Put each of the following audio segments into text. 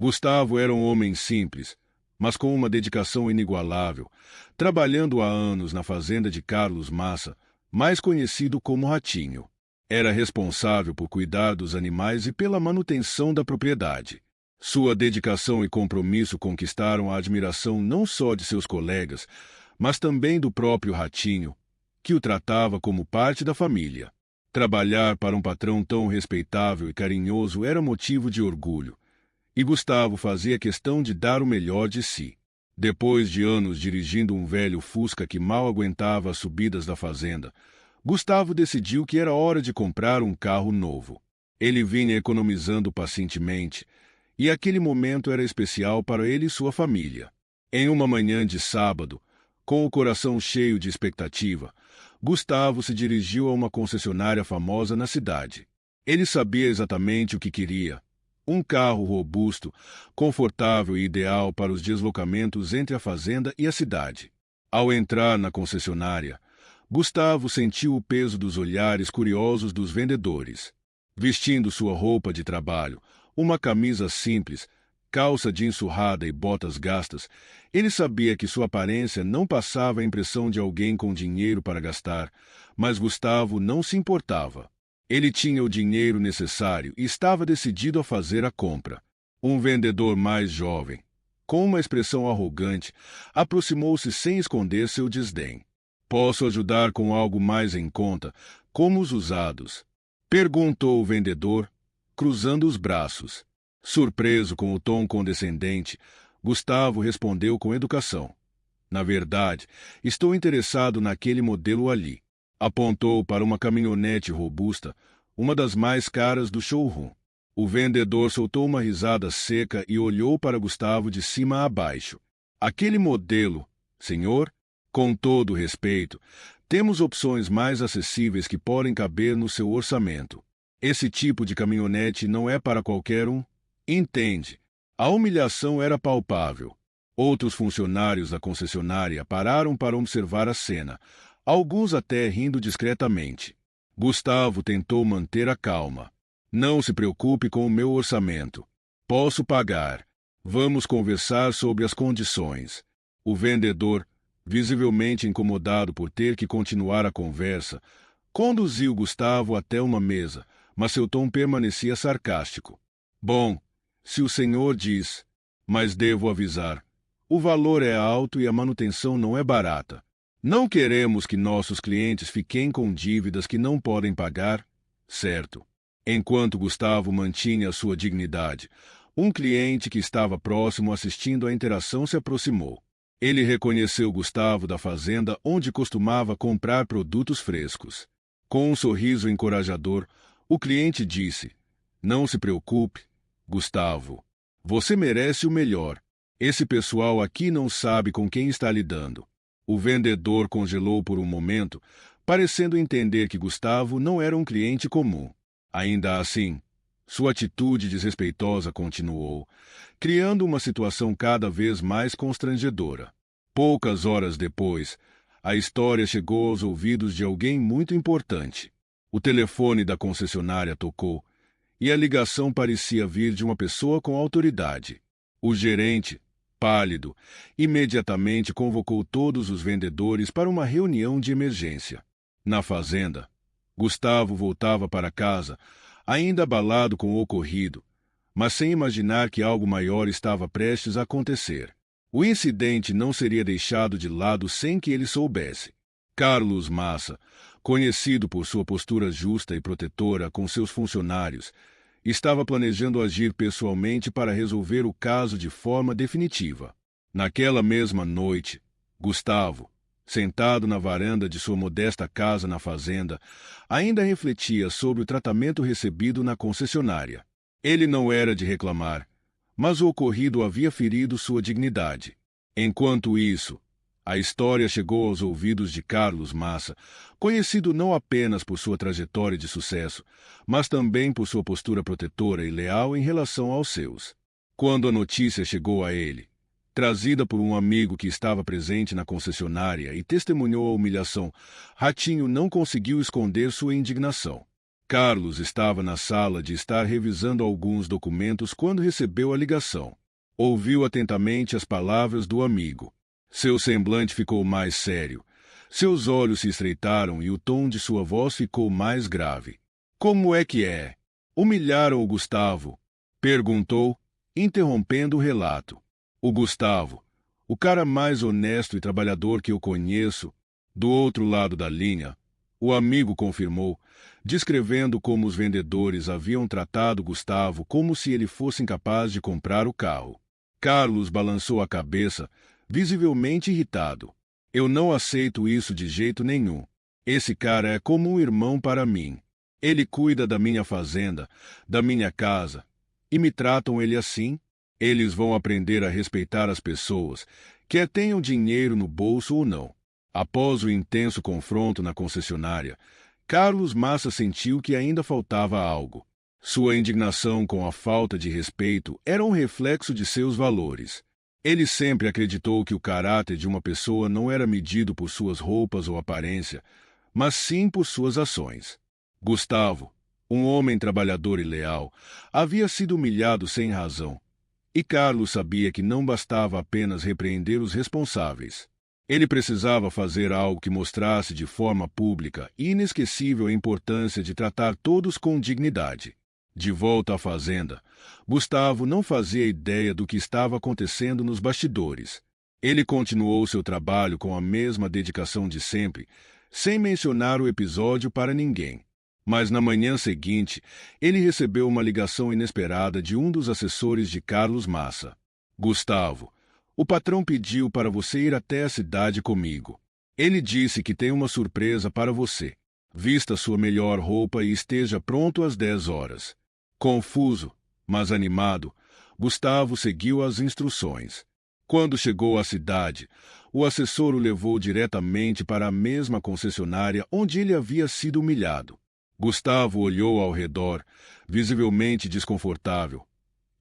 Gustavo era um homem simples, mas com uma dedicação inigualável, trabalhando há anos na fazenda de Carlos Massa, mais conhecido como Ratinho. Era responsável por cuidar dos animais e pela manutenção da propriedade. Sua dedicação e compromisso conquistaram a admiração não só de seus colegas, mas também do próprio Ratinho, que o tratava como parte da família. Trabalhar para um patrão tão respeitável e carinhoso era motivo de orgulho, e Gustavo fazia questão de dar o melhor de si. Depois de anos dirigindo um velho Fusca que mal aguentava as subidas da fazenda, Gustavo decidiu que era hora de comprar um carro novo. Ele vinha economizando pacientemente, e aquele momento era especial para ele e sua família. Em uma manhã de sábado, com o coração cheio de expectativa, Gustavo se dirigiu a uma concessionária famosa na cidade. Ele sabia exatamente o que queria: um carro robusto, confortável e ideal para os deslocamentos entre a fazenda e a cidade. Ao entrar na concessionária, Gustavo sentiu o peso dos olhares curiosos dos vendedores. Vestindo sua roupa de trabalho, uma camisa simples, calça jeans surrada e botas gastas, ele sabia que sua aparência não passava a impressão de alguém com dinheiro para gastar, mas Gustavo não se importava. Ele tinha o dinheiro necessário e estava decidido a fazer a compra. Um vendedor mais jovem, com uma expressão arrogante, aproximou-se sem esconder seu desdém. "Posso ajudar com algo mais em conta, como os usados?" perguntou o vendedor, cruzando os braços. Surpreso com o tom condescendente, Gustavo respondeu com educação: "Na verdade, estou interessado naquele modelo ali." Apontou para uma caminhonete robusta, uma das mais caras do showroom. O vendedor soltou uma risada seca e olhou para Gustavo de cima a baixo. "Aquele modelo, senhor? Com todo respeito, temos opções mais acessíveis que podem caber no seu orçamento. Esse tipo de caminhonete não é para qualquer um, entende?" A humilhação era palpável. Outros funcionários da concessionária pararam para observar a cena, alguns até rindo discretamente. Gustavo tentou manter a calma. "Não se preocupe com o meu orçamento. Posso pagar. Vamos conversar sobre as condições." O vendedor, visivelmente incomodado por ter que continuar a conversa, conduziu Gustavo até uma mesa, mas seu tom permanecia sarcástico. "Bom, se o senhor diz, mas devo avisar, o valor é alto e a manutenção não é barata. Não queremos que nossos clientes fiquem com dívidas que não podem pagar, certo?" Enquanto Gustavo mantinha sua dignidade, um cliente que estava próximo assistindo à interação se aproximou. Ele reconheceu Gustavo da fazenda onde costumava comprar produtos frescos. Com um sorriso encorajador, o cliente disse: "Não se preocupe, Gustavo. Você merece o melhor. Esse pessoal aqui não sabe com quem está lidando." O vendedor congelou por um momento, parecendo entender que Gustavo não era um cliente comum. Ainda assim, sua atitude desrespeitosa continuou, criando uma situação cada vez mais constrangedora. Poucas horas depois, a história chegou aos ouvidos de alguém muito importante. O telefone da concessionária tocou, e a ligação parecia vir de uma pessoa com autoridade. O gerente, pálido, imediatamente convocou todos os vendedores para uma reunião de emergência. Na fazenda, Gustavo voltava para casa, ainda abalado com o ocorrido, mas sem imaginar que algo maior estava prestes a acontecer. O incidente não seria deixado de lado sem que ele soubesse. Carlos Massa, conhecido por sua postura justa e protetora com seus funcionários, estava planejando agir pessoalmente para resolver o caso de forma definitiva. Naquela mesma noite, Gustavo, sentado na varanda de sua modesta casa na fazenda, ainda refletia sobre o tratamento recebido na concessionária. Ele não era de reclamar, mas o ocorrido havia ferido sua dignidade. Enquanto isso, a história chegou aos ouvidos de Carlos Massa, conhecido não apenas por sua trajetória de sucesso, mas também por sua postura protetora e leal em relação aos seus. Quando a notícia chegou a ele, trazida por um amigo que estava presente na concessionária e testemunhou a humilhação, Ratinho não conseguiu esconder sua indignação. Carlos estava na sala de estar revisando alguns documentos quando recebeu a ligação. Ouviu atentamente as palavras do amigo. Seu semblante ficou mais sério. Seus olhos se estreitaram e o tom de sua voz ficou mais grave. Como é que é? Humilharam o Gustavo? Perguntou, interrompendo o relato. O Gustavo, o cara mais honesto e trabalhador que eu conheço, do outro lado da linha, o amigo confirmou, descrevendo como os vendedores haviam tratado Gustavo como se ele fosse incapaz de comprar o carro. Carlos balançou a cabeça, visivelmente irritado. Eu não aceito isso de jeito nenhum. Esse cara é como um irmão para mim. Ele cuida da minha fazenda, da minha casa. E me tratam ele assim? Eles vão aprender a respeitar as pessoas, quer tenham dinheiro no bolso ou não. Após o intenso confronto na concessionária, Carlos Massa sentiu que ainda faltava algo. Sua indignação com a falta de respeito era um reflexo de seus valores. Ele sempre acreditou que o caráter de uma pessoa não era medido por suas roupas ou aparência, mas sim por suas ações. Gustavo, um homem trabalhador e leal, havia sido humilhado sem razão, e Carlos sabia que não bastava apenas repreender os responsáveis. Ele precisava fazer algo que mostrasse de forma pública e inesquecível a importância de tratar todos com dignidade. De volta à fazenda, Gustavo não fazia ideia do que estava acontecendo nos bastidores. Ele continuou seu trabalho com a mesma dedicação de sempre, sem mencionar o episódio para ninguém. Mas na manhã seguinte, ele recebeu uma ligação inesperada de um dos assessores de Carlos Massa. Gustavo, o patrão pediu para você ir até a cidade comigo. Ele disse que tem uma surpresa para você. Vista sua melhor roupa e esteja pronto às 10 horas. Confuso, mas animado, Gustavo seguiu as instruções. Quando chegou à cidade, o assessor o levou diretamente para a mesma concessionária onde ele havia sido humilhado. Gustavo olhou ao redor, visivelmente desconfortável,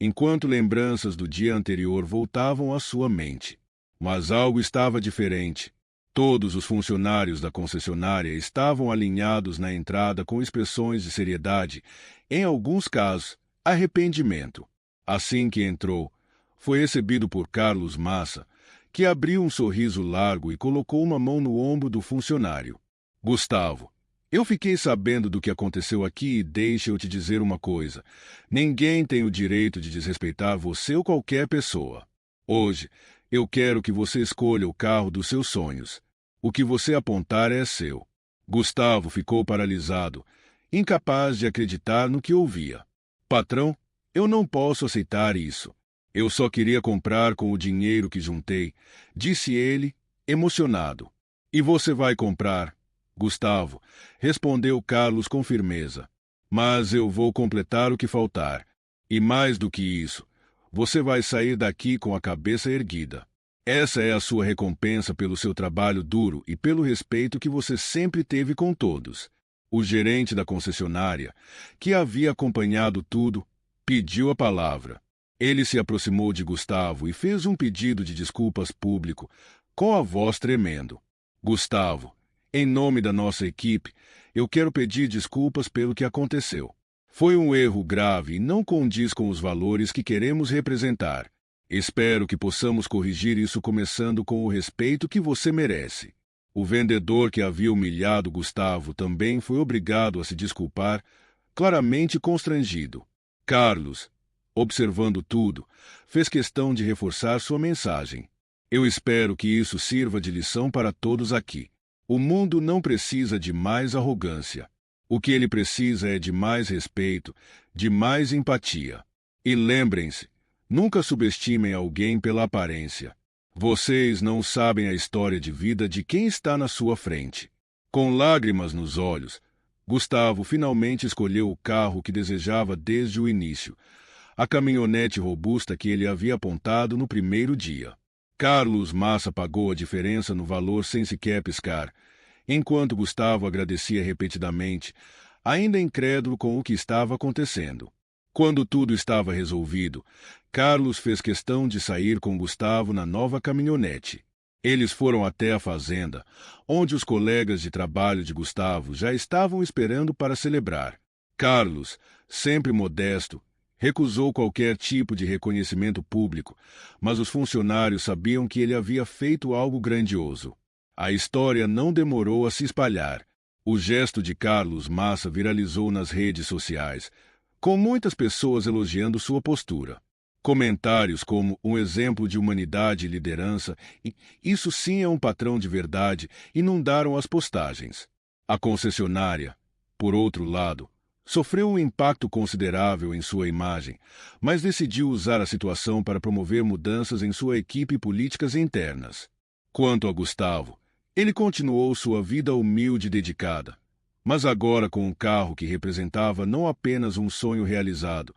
enquanto lembranças do dia anterior voltavam à sua mente. Mas algo estava diferente. Todos os funcionários da concessionária estavam alinhados na entrada com expressões de seriedade, em alguns casos, arrependimento. Assim que entrou, foi recebido por Carlos Massa, que abriu um sorriso largo e colocou uma mão no ombro do funcionário. Gustavo, eu fiquei sabendo do que aconteceu aqui e deixa eu te dizer uma coisa. Ninguém tem o direito de desrespeitar você ou qualquer pessoa. Hoje, eu quero que você escolha o carro dos seus sonhos. O que você apontar é seu. Gustavo ficou paralisado, incapaz de acreditar no que ouvia. Patrão, eu não posso aceitar isso. Eu só queria comprar com o dinheiro que juntei, disse ele, emocionado. E você vai comprar, Gustavo, respondeu Carlos com firmeza. Mas eu vou completar o que faltar. E mais do que isso, você vai sair daqui com a cabeça erguida. Essa é a sua recompensa pelo seu trabalho duro e pelo respeito que você sempre teve com todos. O gerente da concessionária, que havia acompanhado tudo, pediu a palavra. Ele se aproximou de Gustavo e fez um pedido de desculpas público, com a voz tremendo. Gustavo, em nome da nossa equipe, eu quero pedir desculpas pelo que aconteceu. Foi um erro grave e não condiz com os valores que queremos representar. Espero que possamos corrigir isso começando com o respeito que você merece. O vendedor que havia humilhado Gustavo também foi obrigado a se desculpar, claramente constrangido. Carlos, observando tudo, fez questão de reforçar sua mensagem. Eu espero que isso sirva de lição para todos aqui. O mundo não precisa de mais arrogância. O que ele precisa é de mais respeito, de mais empatia. E lembrem-se, nunca subestimem alguém pela aparência. Vocês não sabem a história de vida de quem está na sua frente. Com lágrimas nos olhos, Gustavo finalmente escolheu o carro que desejava desde o início, a caminhonete robusta que ele havia apontado no primeiro dia. Carlos Massa pagou a diferença no valor sem sequer piscar, enquanto Gustavo agradecia repetidamente, ainda incrédulo com o que estava acontecendo. Quando tudo estava resolvido, Carlos fez questão de sair com Gustavo na nova caminhonete. Eles foram até a fazenda, onde os colegas de trabalho de Gustavo já estavam esperando para celebrar. Carlos, sempre modesto, recusou qualquer tipo de reconhecimento público, mas os funcionários sabiam que ele havia feito algo grandioso. A história não demorou a se espalhar. O gesto de Carlos Massa viralizou nas redes sociais, com muitas pessoas elogiando sua postura. Comentários como um exemplo de humanidade e liderança, e isso sim é um patrão de verdade, inundaram as postagens. A concessionária, por outro lado, sofreu um impacto considerável em sua imagem, mas decidiu usar a situação para promover mudanças em sua equipe e políticas internas. Quanto a Gustavo, ele continuou sua vida humilde e dedicada, mas agora com um carro que representava não apenas um sonho realizado,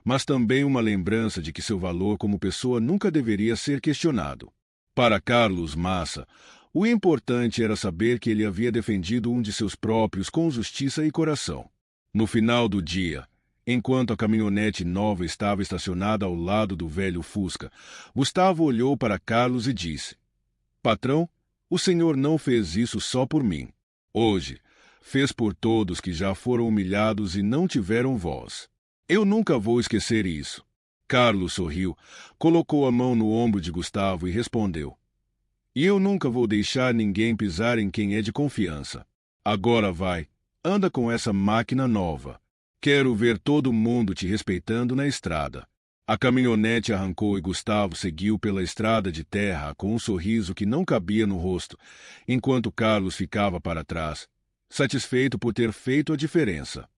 mas também uma lembrança de que seu valor como pessoa nunca deveria ser questionado. Para Carlos Massa, o importante era saber que ele havia defendido um de seus próprios com justiça e coração. No final do dia, enquanto a caminhonete nova estava estacionada ao lado do velho Fusca, Gustavo olhou para Carlos e disse: "Patrão, o senhor não fez isso só por mim. Hoje, fez por todos que já foram humilhados e não tiveram voz. Eu nunca vou esquecer isso." Carlos sorriu, colocou a mão no ombro de Gustavo e respondeu: "E eu nunca vou deixar ninguém pisar em quem é de confiança. Agora vai, anda com essa máquina nova. Quero ver todo mundo te respeitando na estrada." A caminhonete arrancou e Gustavo seguiu pela estrada de terra com um sorriso que não cabia no rosto, enquanto Carlos ficava para trás, satisfeito por ter feito a diferença.